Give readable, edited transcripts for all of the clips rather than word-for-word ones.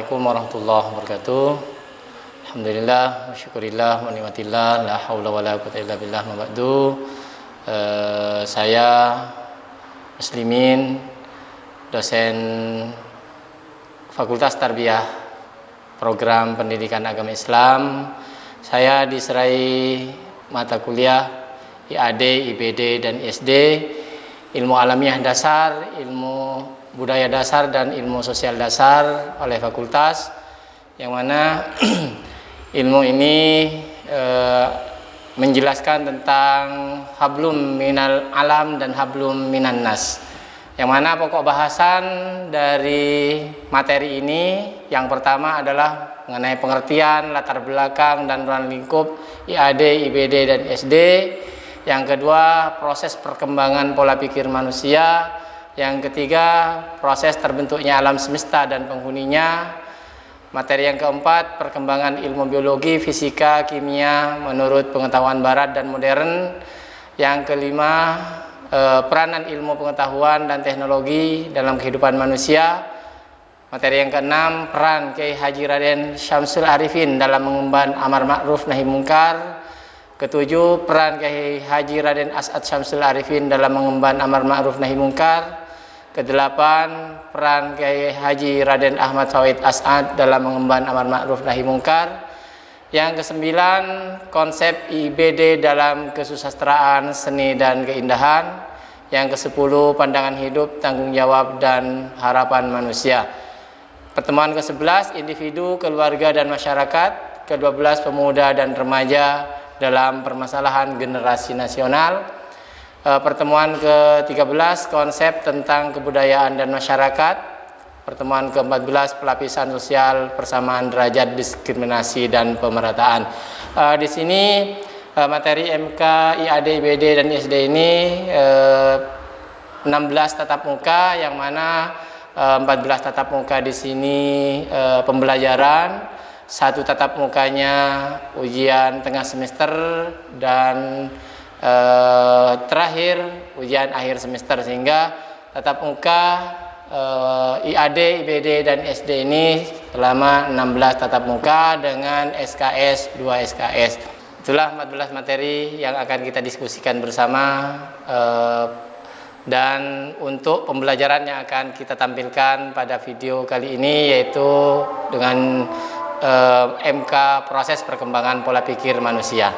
Assalamualaikum warahmatullahi wabarakatuh. Alhamdulillah, syukurillah, wa ni'matillah, la haula wa la quwwata illa billah, ma ba'du. Saya Muslimin, dosen Fakultas Tarbiyah Program Pendidikan Agama Islam. Saya diserai mata kuliah IAD, IBD, dan ISD, Ilmu Alamiah Dasar, Ilmu Budaya Dasar, dan Ilmu Sosial Dasar oleh fakultas, yang mana ilmu ini menjelaskan tentang hablum minal alam dan hablum minan nas, yang mana pokok bahasan dari materi ini yang pertama adalah mengenai pengertian, latar belakang, dan ruang lingkup IAD, IBD, dan SD. Yang kedua, proses perkembangan pola pikir manusia. Yang ketiga, proses terbentuknya alam semesta dan penghuninya. Materi yang keempat, perkembangan ilmu biologi, fisika, kimia menurut pengetahuan barat dan modern. Yang kelima, peranan ilmu pengetahuan dan teknologi dalam kehidupan manusia. Materi yang keenam, peran Kiai Haji Raden Syamsul Arifin dalam mengemban amar ma'ruf nahi mungkar. Ketujuh, peran Kiai Haji Raden As'ad Syamsul Arifin dalam mengemban amar ma'ruf nahi mungkar. Kedelapan, peran Kiai Haji Raden Ahmad Fawid As'ad dalam mengemban amar ma'ruf nahi mungkar. Yang kesembilan, konsep IBD dalam kesusastraan, seni, dan keindahan. Yang kesepuluh, pandangan hidup, tanggung jawab, dan harapan manusia. Pertemuan ke-11, individu, keluarga, dan masyarakat. Ke-12, pemuda dan remaja dalam permasalahan generasi nasional. Pertemuan ke-13, konsep tentang kebudayaan dan masyarakat. Pertemuan ke-14, pelapisan sosial, persamaan derajat, diskriminasi, dan pemerataan. Di sini materi MK, IAD, IBD, dan ISD ini 16 tatap muka, yang mana 14 tatap muka di sini pembelajaran, satu tatap mukanya ujian tengah semester, dan terakhir ujian akhir semester, sehingga tatap muka IAD, IBD, dan SD ini selama 16 tatap muka dengan SKS 2 SKS. Itulah 14 materi yang akan kita diskusikan bersama, dan untuk pembelajaran yang akan kita tampilkan pada video kali ini yaitu dengan MK proses perkembangan pola pikir manusia.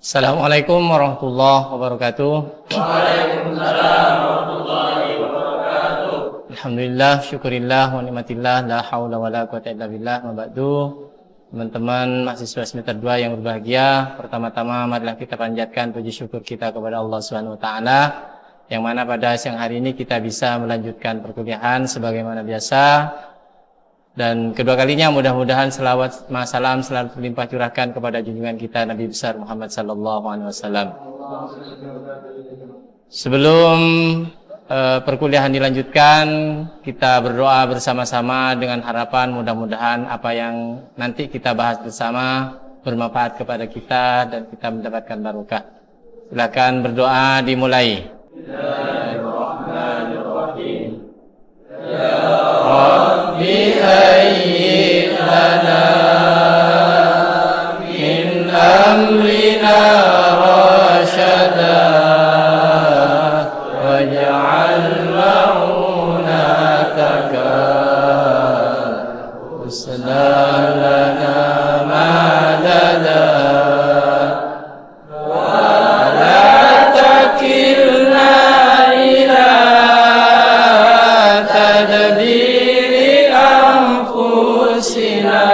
Assalamualaikum warahmatullahi wabarakatuh. Waalaikumsalam warahmatullahi wabarakatuh. Alhamdulillah, syukurillah, wa ni'matillah, la haula wa la quwwata illa billah, ma ba'du. Teman-teman mahasiswa semester 2 yang berbahagia, pertama-tama marilah kita panjatkan puji syukur kita kepada Allah Subhanahu wa taala, yang mana pada siang hari ini kita bisa melanjutkan perkuliahan sebagaimana biasa. Dan kedua kalinya mudah-mudahan selawat salam selalu terlimpah curahkan kepada junjungan kita Nabi besar Muhammad sallallahu alaihi wasallam. Sebelum perkuliahan dilanjutkan, kita berdoa bersama-sama dengan harapan mudah-mudahan apa yang nanti kita bahas bersama bermanfaat kepada kita dan kita mendapatkan barokah. Silakan berdoa dimulai. Bismillahirrahmanirrahim. Ya Rabbi hayyi lana min amrina rasyada waj'al ma'unataka husnan lana madada wa la takilna ila tadbiri anfusina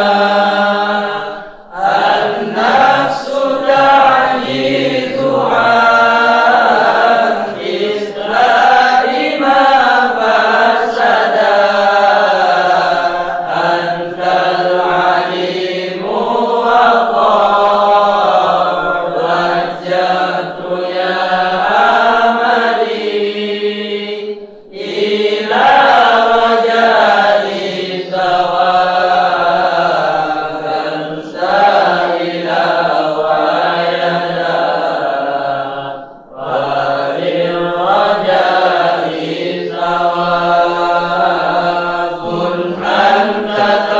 an-nafsu ta'yidu an islahi ma fasada antal alimu wa wajjahtu ya amali ila rajai tawakkal sa'ila wa yada wa bil rajai tawakun anta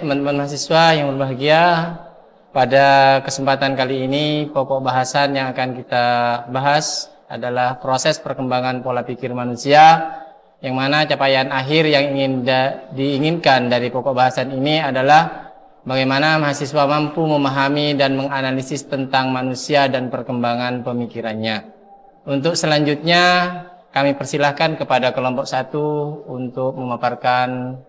teman-teman mahasiswa yang berbahagia, pada kesempatan kali ini pokok bahasan yang akan kita bahas adalah proses perkembangan pola pikir manusia, yang mana capaian akhir yang diinginkan dari pokok bahasan ini adalah bagaimana mahasiswa mampu memahami dan menganalisis tentang manusia dan perkembangan pemikirannya. Untuk selanjutnya kami persilahkan kepada kelompok 1 untuk memaparkan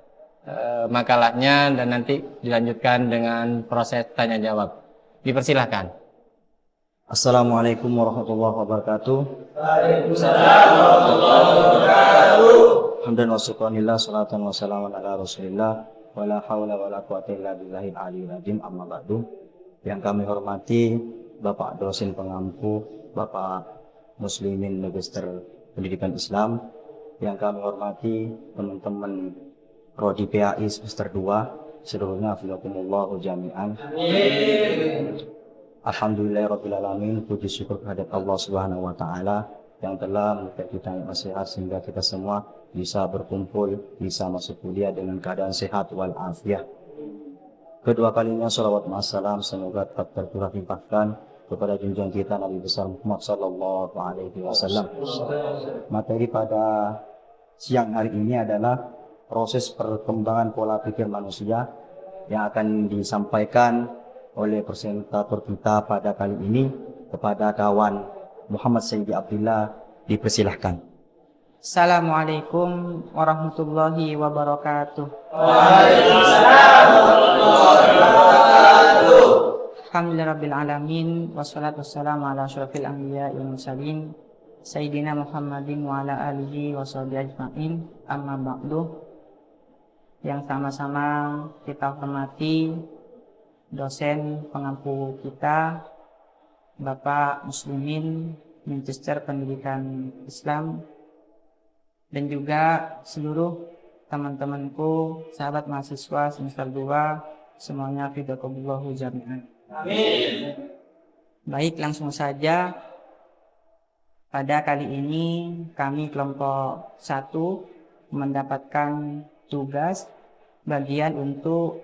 makalahnya dan nanti dilanjutkan dengan proses tanya jawab. Dipersilahkan. Assalamualaikum warahmatullahi wabarakatuh. Waalaikumsalam warahmatullahi wabarakatuh. Hamdan wa syukranillah, salatan wa salaman ala rasulillah, wa la hawla wa la quwata illa billahil aliyyil azim, amma ba'du. Yang kami hormati Bapak dosen pengampu, Bapak Muslimin Magister Pendidikan Islam. Yang kami hormati teman-teman Prodi PAI semester 2, seluruhnya hafizakumullah jami'an. Amin. Alhamdulillahirabbil alamin, puji syukur kehadirat Allah Subhanahu wa taala yang telah memberikan kita nikmat sehat sehingga kita semua bisa berkumpul, bisa masuk kuliah dengan keadaan sehat wal afiah. Kedua kalinya salawat wassalam semoga tetap tercurahkan kepada junjungan kita Nabi besar Muhammad sallallahu alaihi wasallam. Materi pada siang hari ini adalah proses perkembangan pola pikir manusia yang akan disampaikan oleh presentator kita pada kali ini kepada kawan Muhammad Sayyidi Abdillah. Dipersilahkan. Assalamualaikum warahmatullahi wabarakatuh. Waalaikumsalam warahmatullahi wabarakatuh. Alhamdulillahirabbil alamin, wassalatu wassalamu ala asyrofil anbiya'i wal mursalin sayyidina Muhammadin wa ala alihi wa sahbihi ajma'in, amma ba'du. Yang sama-sama kita hormati dosen pengampu kita, Bapak Muslimin Magister Pendidikan Islam, dan juga seluruh teman-temanku, sahabat mahasiswa semester 2, semuanya fidakumullahu jami'an. Amin. Baik, langsung saja. Pada kali ini kami kelompok 1 mendapatkan tugas bagian untuk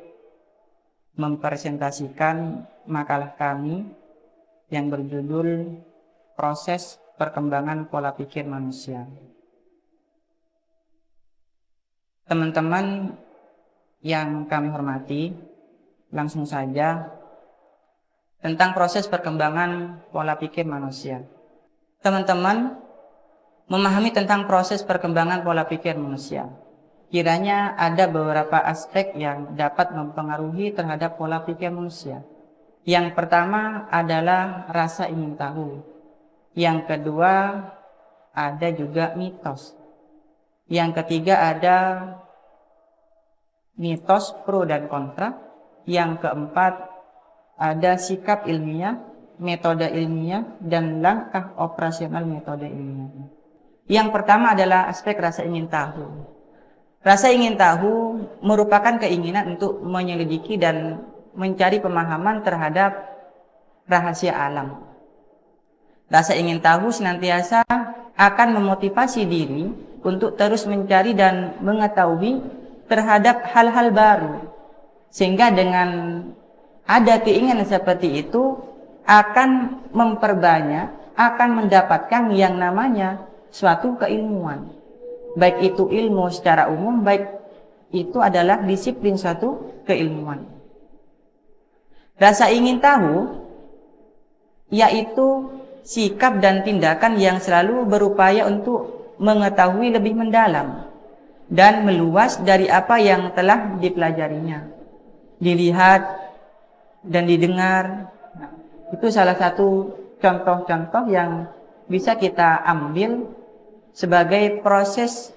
mempresentasikan makalah kami yang berjudul Proses Perkembangan Pola Pikir Manusia. Teman-teman yang kami hormati, langsung saja tentang proses perkembangan pola pikir manusia. Teman-teman memahami tentang proses perkembangan pola pikir manusia. Kiranya ada beberapa aspek yang dapat mempengaruhi terhadap pola pikir manusia. Yang pertama adalah rasa ingin tahu. Yang kedua ada juga mitos. Yang ketiga ada mitos pro dan kontra. Yang keempat ada sikap ilmiah, metode ilmiah, dan langkah operasional metode ilmiah. Yang pertama adalah aspek rasa ingin tahu. Rasa ingin tahu merupakan keinginan untuk menyelidiki dan mencari pemahaman terhadap rahasia alam. Rasa ingin tahu senantiasa akan memotivasi diri untuk terus mencari dan mengetahui terhadap hal-hal baru. Sehingga dengan ada keinginan seperti itu akan memperbanyak, akan mendapatkan yang namanya suatu keilmuan. Baik itu ilmu secara umum, baik itu adalah disiplin suatu keilmuan. Rasa ingin tahu yaitu sikap dan tindakan yang selalu berupaya untuk mengetahui lebih mendalam dan meluas dari apa yang telah dipelajarinya, dilihat dan didengar. Nah, itu salah satu contoh-contoh yang bisa kita ambil sebagai proses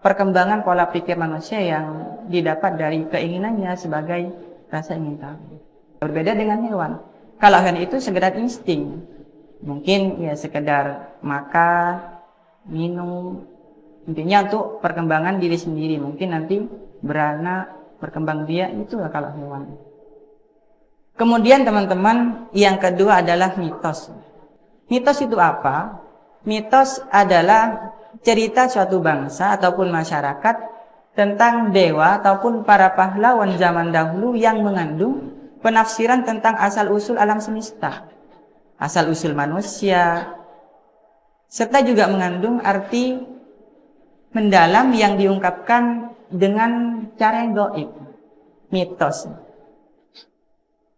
perkembangan pola pikir manusia yang didapat dari keinginannya sebagai rasa ingin tahu. Berbeda dengan hewan. Kalau hewan itu sekedar insting, mungkin ya sekedar makan, minum, intinya untuk perkembangan diri sendiri. Mungkin nanti beranak, berkembang biak, itu kalau hewan. Kemudian teman-teman, yang kedua adalah mitos. Mitos itu apa? Mitos adalah cerita suatu bangsa ataupun masyarakat tentang dewa ataupun para pahlawan zaman dahulu yang mengandung penafsiran tentang asal-usul alam semesta, asal-usul manusia, serta juga mengandung arti mendalam yang diungkapkan dengan cara yang gaib, mitos.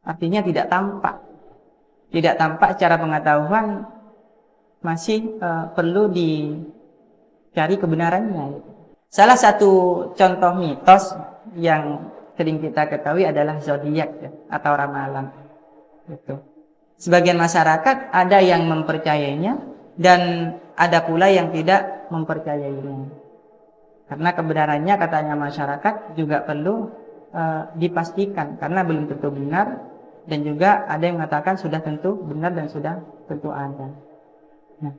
Artinya tidak tampak secara pengetahuan, masih perlu dicari kebenarannya. Salah satu contoh mitos yang sering kita ketahui adalah zodiak ya, atau ramalan. Gitu. Sebagian masyarakat ada yang mempercayainya dan ada pula yang tidak mempercayainya. Karena kebenarannya katanya masyarakat juga perlu dipastikan karena belum tentu benar, dan juga ada yang mengatakan sudah tentu benar dan sudah tentu ada. Nah,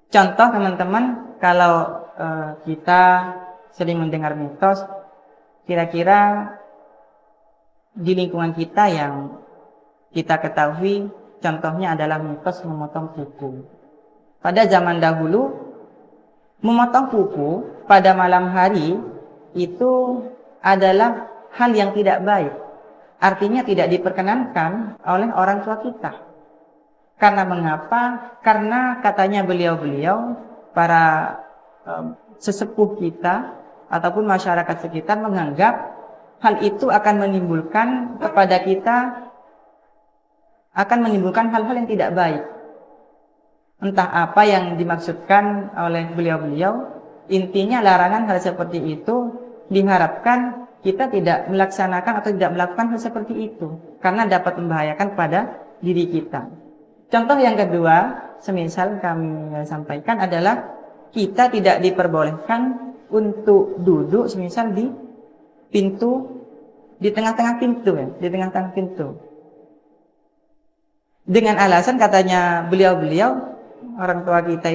contoh teman-teman, kalau kita sering mendengar mitos, kira-kira di lingkungan kita yang kita ketahui, contohnya adalah mitos memotong kuku. Pada zaman dahulu, memotong kuku pada malam hari itu adalah hal yang tidak baik. Artinya tidak diperkenankan oleh orang tua kita. Karena mengapa? Karena katanya beliau-beliau, para sesepuh kita ataupun masyarakat sekitar menganggap hal itu akan menimbulkan kepada kita, akan menimbulkan hal-hal yang tidak baik. Entah apa yang dimaksudkan oleh beliau-beliau, intinya larangan hal seperti itu diharapkan kita tidak melaksanakan atau tidak melakukan hal seperti itu, karena dapat membahayakan pada diri kita. Contoh yang kedua, semisal kami sampaikan adalah kita tidak diperbolehkan untuk duduk semisal di pintu, di tengah-tengah pintu ya, di tengah-tengah pintu. Dengan alasan katanya beliau-beliau, orang tua kita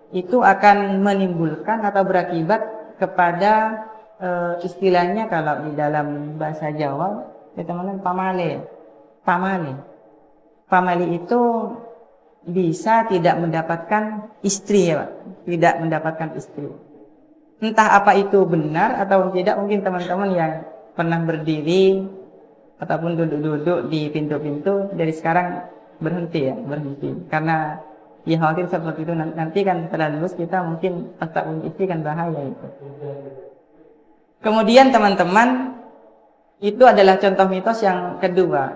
itu akan menimbulkan atau berakibat kepada istilahnya kalau di dalam bahasa Jawa, ya teman-teman, pamali itu bisa tidak mendapatkan istri ya Pak, tidak mendapatkan istri. Entah apa itu benar atau tidak, mungkin teman-teman yang pernah berdiri ataupun duduk-duduk di pintu-pintu dari sekarang berhenti, karena ya khawatir seperti itu nanti kan setelah lulus kita mungkin pas tak punya istri kan bahaya itu. Kemudian teman-teman, itu adalah contoh mitos yang kedua.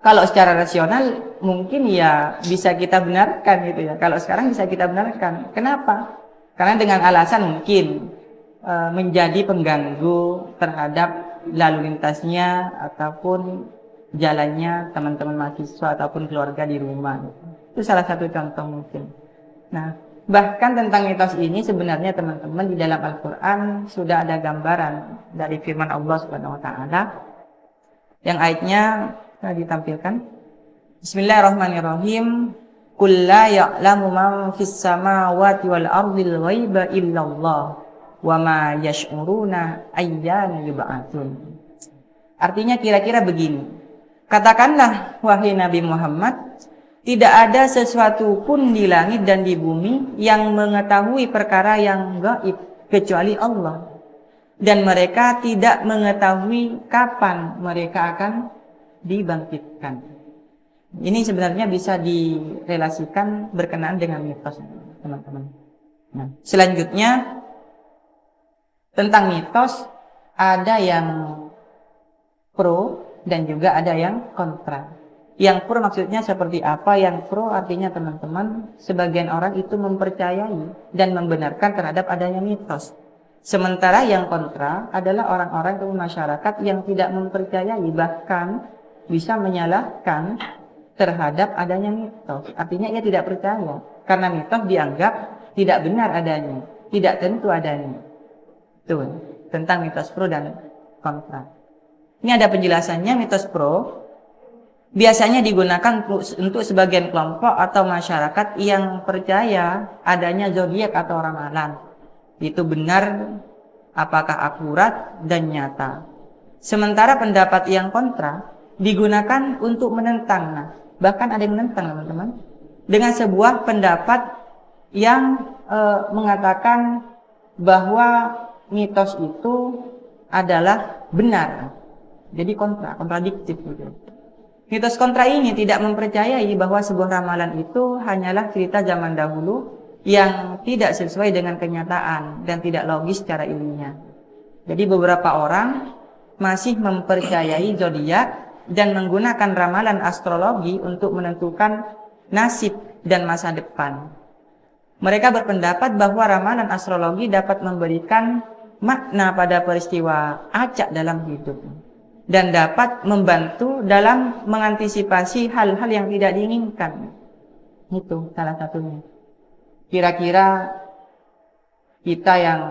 Kalau secara rasional mungkin ya bisa kita benarkan gitu ya. Kalau sekarang bisa kita benarkan. Kenapa? Karena dengan alasan mungkin menjadi pengganggu terhadap lalu lintasnya ataupun jalannya teman-teman mahasiswa ataupun keluarga di rumah. Itu salah satu contoh mungkin. Nah, bahkan tentang mitos ini sebenarnya teman-teman di dalam Al-Quran sudah ada gambaran dari firman Allah Subhanahu wa Ta'ala yang ayatnya ditampilkan. Bismillahirrahmanirrahim. Qul la ya'lamu man fis samawati wal ardil ghaiba illallah wa ma yash'uruna ayyana yub'atsun. Artinya kira-kira begini. Katakanlah wahai Nabi Muhammad, tidak ada sesuatu pun di langit dan di bumi yang mengetahui perkara yang gaib kecuali Allah. Dan mereka tidak mengetahui kapan mereka akan dibangkitkan. Ini sebenarnya bisa direlasikan berkenaan dengan mitos, teman-teman. Nah, selanjutnya tentang mitos ada yang pro dan juga ada yang kontra. Yang pro maksudnya seperti apa? Yang pro artinya teman-teman, sebagian orang itu mempercayai dan membenarkan terhadap adanya mitos. Sementara yang kontra adalah orang-orang atau masyarakat yang tidak mempercayai, bahkan bisa menyalahkan terhadap adanya mitos. Artinya ia tidak percaya karena mitos dianggap tidak benar adanya, tidak tentu adanya. Tuh, tentang mitos pro dan kontra. Ini ada penjelasannya. Mitos pro biasanya digunakan untuk sebagian kelompok atau masyarakat yang percaya adanya zodiak atau ramalan. Itu benar, apakah akurat dan nyata. Sementara pendapat yang kontra digunakan untuk menentang. Nah, bahkan ada yang menentang teman-teman dengan sebuah pendapat yang mengatakan bahwa mitos itu adalah benar. Jadi kontradiktif gitu. Mitos kontra ini tidak mempercayai bahwa sebuah ramalan itu hanyalah cerita zaman dahulu yang tidak sesuai dengan kenyataan dan tidak logis secara ilmiah. Jadi beberapa orang masih mempercayai zodiak dan menggunakan ramalan astrologi untuk menentukan nasib dan masa depan. Mereka berpendapat bahwa ramalan astrologi dapat memberikan makna pada peristiwa acak dalam hidup dan dapat membantu dalam mengantisipasi hal-hal yang tidak diinginkan. Itu salah satunya. Kira-kira kita yang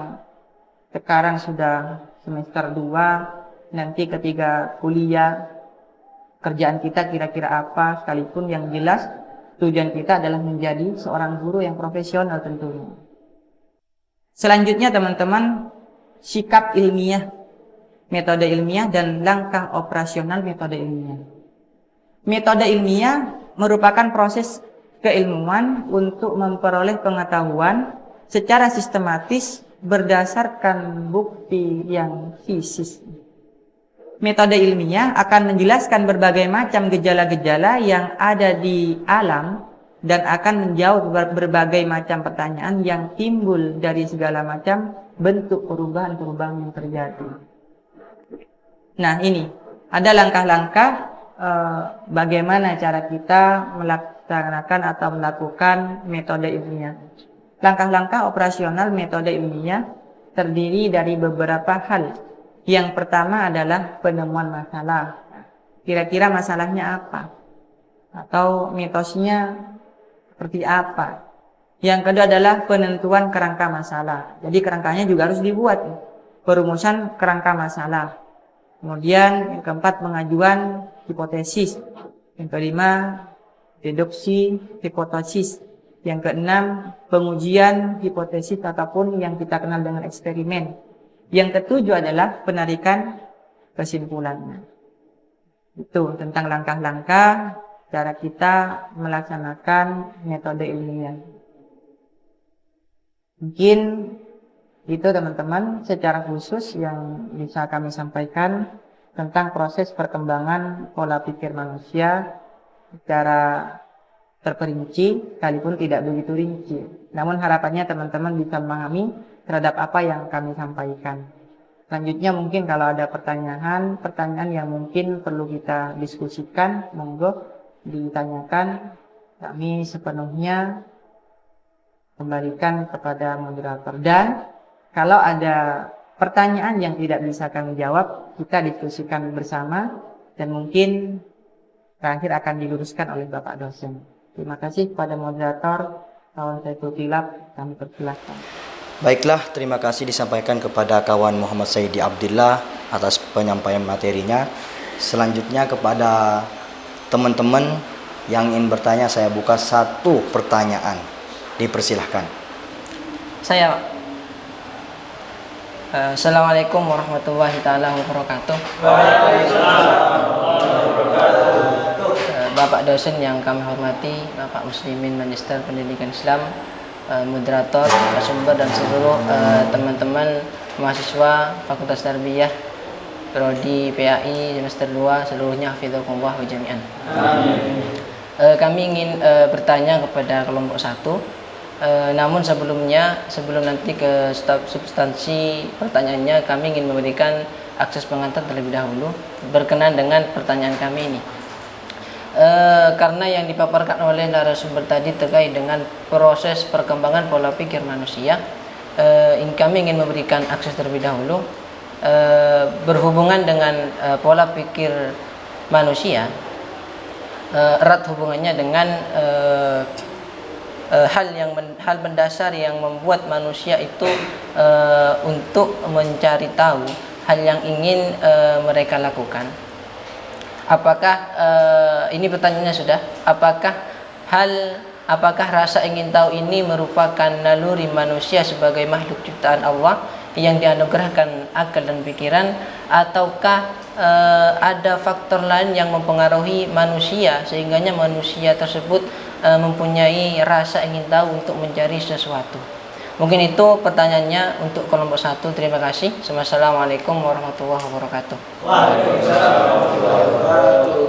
sekarang sudah semester 2, nanti ketika kuliah, kerjaan kita kira-kira apa, sekalipun yang jelas tujuan kita adalah menjadi seorang guru yang profesional tentunya. Selanjutnya teman-teman, sikap ilmiah, metode ilmiah dan langkah operasional metode ilmiah. Metode ilmiah merupakan proses keilmuan untuk memperoleh pengetahuan secara sistematis berdasarkan bukti yang fisik. Metode ilmiah akan menjelaskan berbagai macam gejala-gejala yang ada di alam dan akan menjawab berbagai macam pertanyaan yang timbul dari segala macam bentuk perubahan-perubahan yang terjadi. Nah, ini ada langkah-langkah bagaimana cara kita melaksanakan atau melakukan metode ilmiah. Langkah-langkah operasional metode ilmiah terdiri dari beberapa hal. Yang pertama adalah penemuan masalah. Kira-kira masalahnya apa? Atau mitosnya seperti apa? Yang kedua adalah penentuan kerangka masalah. Jadi kerangkanya juga harus dibuat. Perumusan kerangka masalah. Kemudian yang keempat pengajuan hipotesis. Yang kelima deduksi hipotesis. Yang keenam pengujian hipotesis ataupun yang kita kenal dengan eksperimen. Yang ketujuh adalah penarikan kesimpulannya. Itu tentang langkah-langkah cara kita melaksanakan metode ilmiah. Mungkin itu teman-teman secara khusus yang bisa kami sampaikan tentang proses perkembangan pola pikir manusia secara terperinci, sekalipun tidak begitu rinci. Namun harapannya teman-teman bisa memahami terhadap apa yang kami sampaikan. Selanjutnya mungkin kalau ada pertanyaan yang mungkin perlu kita diskusikan, monggo ditanyakan. Kami sepenuhnya kembalikan kepada moderator. Dan kalau ada pertanyaan yang tidak bisa kami jawab, kita diskusikan bersama dan mungkin terakhir akan diluruskan oleh Bapak dosen. Terima kasih kepada moderator. Kawan saya Tilap, kami persilahkan. Baiklah, terima kasih disampaikan kepada kawan Muhammad Saidi Abdillah atas penyampaian materinya. Selanjutnya kepada teman-teman yang ingin bertanya, saya buka satu pertanyaan. Dipersilahkan. Saya Assalamualaikum warahmatullahi taala wabarakatuh. Bapak dosen yang kami hormati, Bapak Muslimin Magister Pendidikan Islam, moderator, narasumber dan seluruh teman-teman mahasiswa Fakultas Tarbiyah Prodi PAI semester 2 seluruhnya hafizakumullah wa jami'an. Kami ingin bertanya kepada kelompok 1. Namun sebelum nanti ke substansi pertanyaannya, kami ingin memberikan akses pengantar terlebih dahulu berkenan dengan pertanyaan kami ini. Karena yang dipaparkan oleh narasumber tadi terkait dengan proses perkembangan pola pikir manusia, kami ingin memberikan akses terlebih dahulu berhubungan dengan pola pikir manusia, erat hubungannya dengan hal mendasar yang membuat manusia itu untuk mencari tahu hal yang ingin mereka lakukan. Apakah ini pertanyaannya sudah? Apakah rasa ingin tahu ini merupakan naluri manusia sebagai makhluk ciptaan Allah yang dianugerahkan akal dan pikiran, ataukah ada faktor lain yang mempengaruhi manusia sehingganya manusia tersebut mempunyai rasa ingin tahu untuk mencari sesuatu? Mungkin itu pertanyaannya untuk kelompok 1. Terima kasih. Wassalamualaikum warahmatullahi wabarakatuh. Waalaikumsalam warahmatullahi wabarakatuh.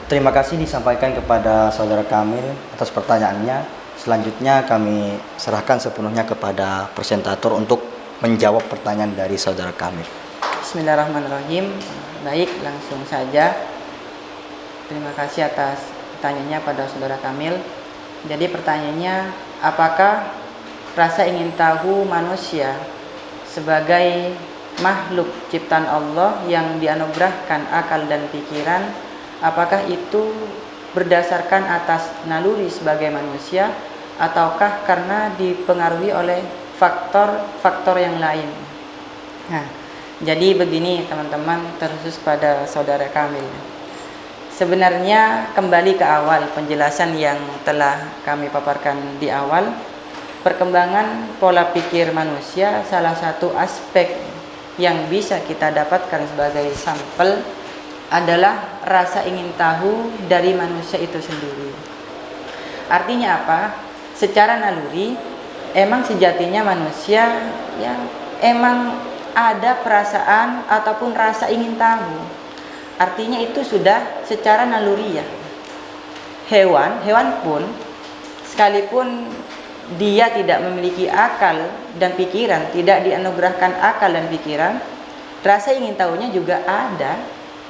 Terima kasih disampaikan kepada saudara Kamil atas pertanyaannya. Selanjutnya kami serahkan sepenuhnya kepada presentator untuk menjawab pertanyaan dari saudara Kamil. Bismillahirrahmanirrahim. Baik, langsung saja. Terima kasih atas pertanyaannya pada saudara Kamil. Jadi pertanyaannya, apakah rasa ingin tahu manusia sebagai makhluk ciptaan Allah yang dianugerahkan akal dan pikiran, apakah itu berdasarkan atas naluri sebagai manusia ataukah karena dipengaruhi oleh faktor-faktor yang lain? Nah, jadi begini teman-teman, terkhusus pada saudara Kamil. Sebenarnya kembali ke awal penjelasan yang telah kami paparkan di awal, perkembangan pola pikir manusia salah satu aspek yang bisa kita dapatkan sebagai sampel adalah rasa ingin tahu dari manusia itu sendiri. Artinya apa? Secara naluri emang sejatinya manusia ya emang ada perasaan ataupun rasa ingin tahu. Artinya itu sudah secara naluri ya. Hewan pun sekalipun dia tidak memiliki akal dan pikiran, tidak dianugerahkan akal dan pikiran, rasa ingin tahunya juga ada,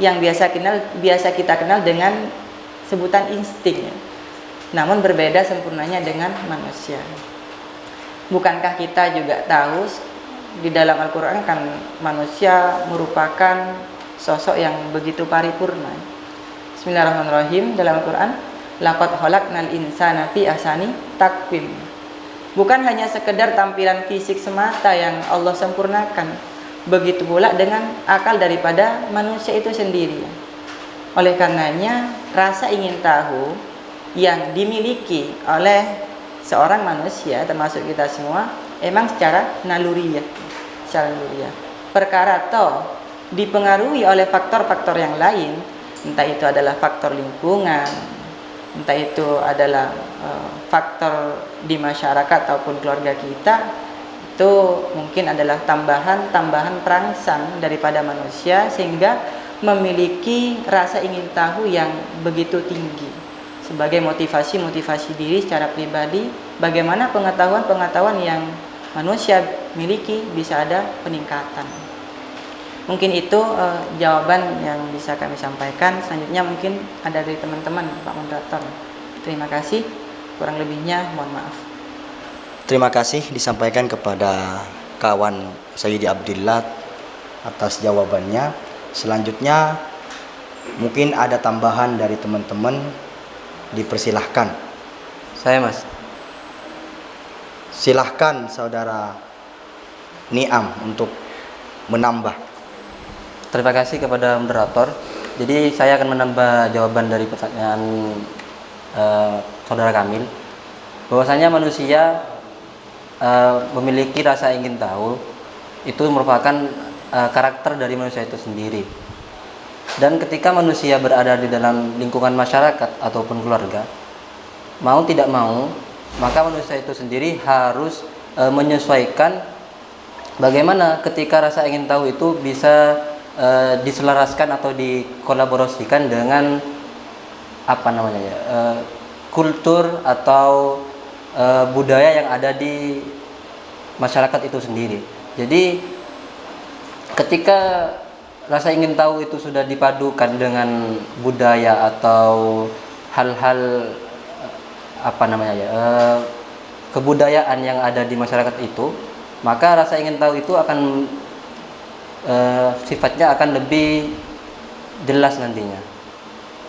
yang biasa kita kenal dengan sebutan insting. Namun berbeda sempurnanya dengan manusia. Bukankah kita juga tahu di dalam Al-Quran kan manusia merupakan sosok yang begitu paripurna. Bismillahirrahmanirrahim. Dalam Al-Quran, laqad khalaqnal insana fi ahsani taqwim. Bukan hanya sekedar tampilan fisik semata yang Allah sempurnakan, begitu pula dengan akal daripada manusia itu sendiri. Oleh karenanya, rasa ingin tahu yang dimiliki oleh seorang manusia, termasuk kita semua, emang secara naluriah. Perkara toh dipengaruhi oleh faktor-faktor yang lain, entah itu adalah faktor lingkungan, entah itu adalah faktor di masyarakat ataupun keluarga kita, itu mungkin adalah tambahan perangsang daripada manusia sehingga memiliki rasa ingin tahu yang begitu tinggi sebagai motivasi diri secara pribadi, bagaimana pengetahuan yang manusia miliki bisa ada peningkatan. Mungkin itu jawaban yang bisa kami sampaikan. Selanjutnya mungkin ada dari teman-teman Pak Moderator. Terima kasih. Kurang lebihnya mohon maaf. Terima kasih disampaikan kepada kawan Sayyidi Abdillah atas jawabannya. Selanjutnya mungkin ada tambahan dari teman-teman, dipersilahkan. Saya Mas. Silahkan saudara Niam untuk menambah. Terima kasih kepada moderator. Jadi saya akan menambah jawaban dari pertanyaan saudara Kamil. Bahwasanya manusia memiliki rasa ingin tahu itu merupakan karakter dari manusia itu sendiri. Dan ketika manusia berada di dalam lingkungan masyarakat ataupun keluarga, mau tidak mau, maka manusia itu sendiri harus menyesuaikan bagaimana ketika rasa ingin tahu itu bisa diselaraskan atau dikolaborasikan dengan kultur atau budaya yang ada di masyarakat itu sendiri. Jadi ketika rasa ingin tahu itu sudah dipadukan dengan budaya atau hal-hal kebudayaan yang ada di masyarakat itu, maka rasa ingin tahu itu akan sifatnya akan lebih jelas nantinya.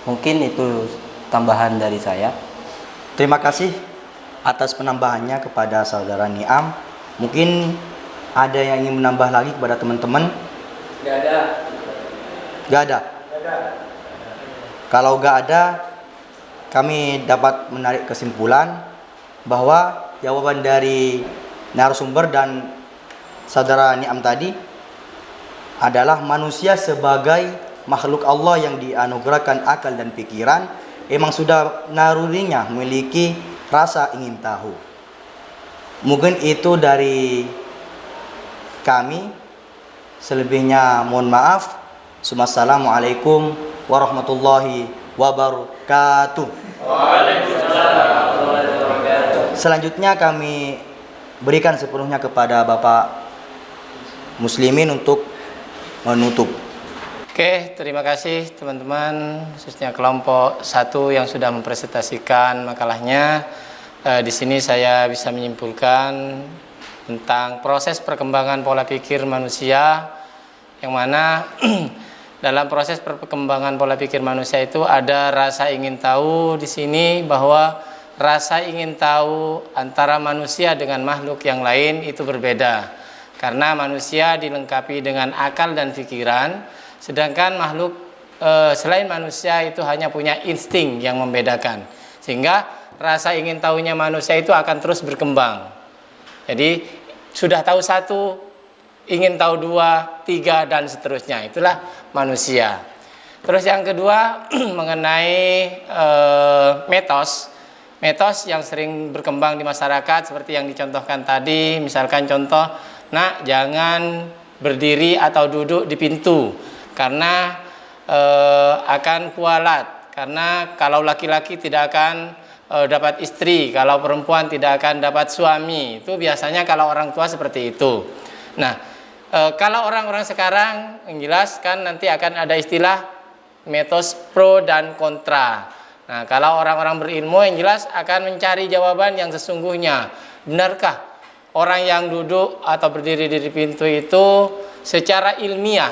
Mungkin itu tambahan dari saya. Terima kasih atas penambahannya kepada saudara Niam. Mungkin ada yang ingin menambah lagi kepada teman-teman? Gak ada. Kalau gak ada, kami dapat menarik kesimpulan bahwa jawaban dari narasumber dan saudara Niam tadi adalah manusia sebagai makhluk Allah yang dianugerahkan akal dan pikiran, emang sudah nalurinya memiliki rasa ingin tahu. Mungkin itu dari kami. Selebihnya mohon maaf. Assalamualaikum warahmatullahi wabarakatuh. Selanjutnya kami berikan sepenuhnya kepada Bapak Muslimin untuk menutup. Oke, terima kasih teman-teman, khususnya kelompok 1 yang sudah mempresentasikan makalahnya. Di sini saya bisa menyimpulkan tentang proses perkembangan pola pikir manusia, yang mana dalam proses perkembangan pola pikir manusia itu ada rasa ingin tahu di sini, bahwa rasa ingin tahu antara manusia dengan makhluk yang lain itu berbeda. Karena manusia dilengkapi dengan akal dan pikiran, sedangkan makhluk selain manusia itu hanya punya insting yang membedakan. Sehingga rasa ingin tahunya manusia itu akan terus berkembang. Jadi sudah tahu 1, ingin tahu 2, 3 dan seterusnya. Itulah manusia. Terus yang kedua mengenai Metos yang sering berkembang di masyarakat seperti yang dicontohkan tadi, misalkan contoh, nak jangan berdiri atau duduk di pintu karena akan kualat, karena kalau laki-laki tidak akan dapat istri, kalau perempuan tidak akan dapat suami. Itu biasanya kalau orang tua seperti itu. Nah, kalau orang-orang sekarang yang jelas kan nanti akan ada istilah mitos pro dan kontra. Nah, kalau orang-orang berilmu yang jelas akan mencari jawaban yang sesungguhnya. Benarkah orang yang duduk atau berdiri di pintu itu secara ilmiah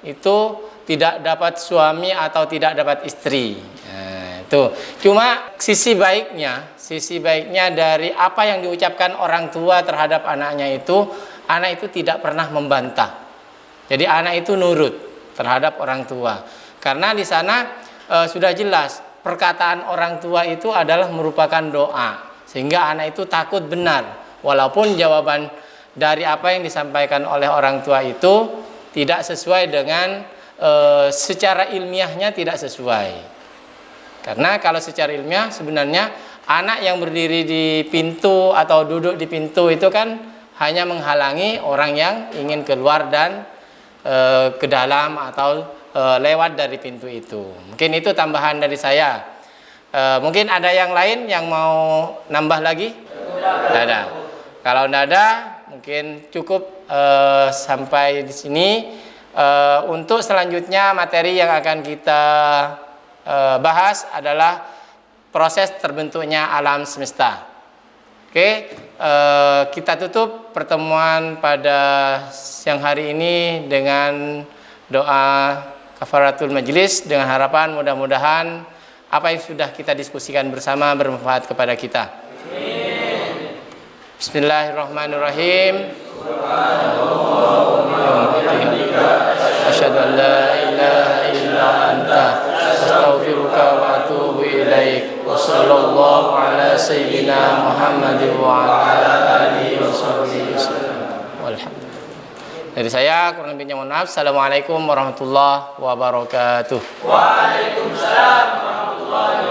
itu tidak dapat suami atau tidak dapat istri? Nah, itu. Cuma sisi baiknya dari apa yang diucapkan orang tua terhadap anaknya itu, anak itu tidak pernah membantah. Jadi anak itu nurut terhadap orang tua. Karena di sana sudah jelas perkataan orang tua itu adalah merupakan doa, sehingga anak itu takut benar walaupun jawaban dari apa yang disampaikan oleh orang tua itu tidak sesuai dengan secara ilmiahnya, tidak sesuai. Karena kalau secara ilmiah sebenarnya anak yang berdiri di pintu atau duduk di pintu itu kan hanya menghalangi orang yang ingin keluar dan ke dalam atau lewat dari pintu itu. Mungkin itu tambahan dari saya. Mungkin ada yang lain yang mau nambah lagi? Tidak ada. Kalau tidak ada, mungkin cukup sampai di sini. Untuk selanjutnya materi yang akan kita bahas adalah proses terbentuknya alam semesta. Oke, kita tutup pertemuan pada siang hari ini dengan doa kafaratul majelis, dengan harapan mudah-mudahan apa yang sudah kita diskusikan bersama bermanfaat kepada kita. Bismillahirrahmanirrahim. Asyhadu an la ilaha illa anta astaghfiruka wa atubu ilaik. Wa sallallahu ala sayyidina Muhammadin wa ala alihi washabbihi wasallam. Walhamdulillah. Dari saya kurang lebihnya mohon maaf. Assalamualaikum warahmatullahi wabarakatuh. Waalaikumsalam warahmatullahi wabarakatuh.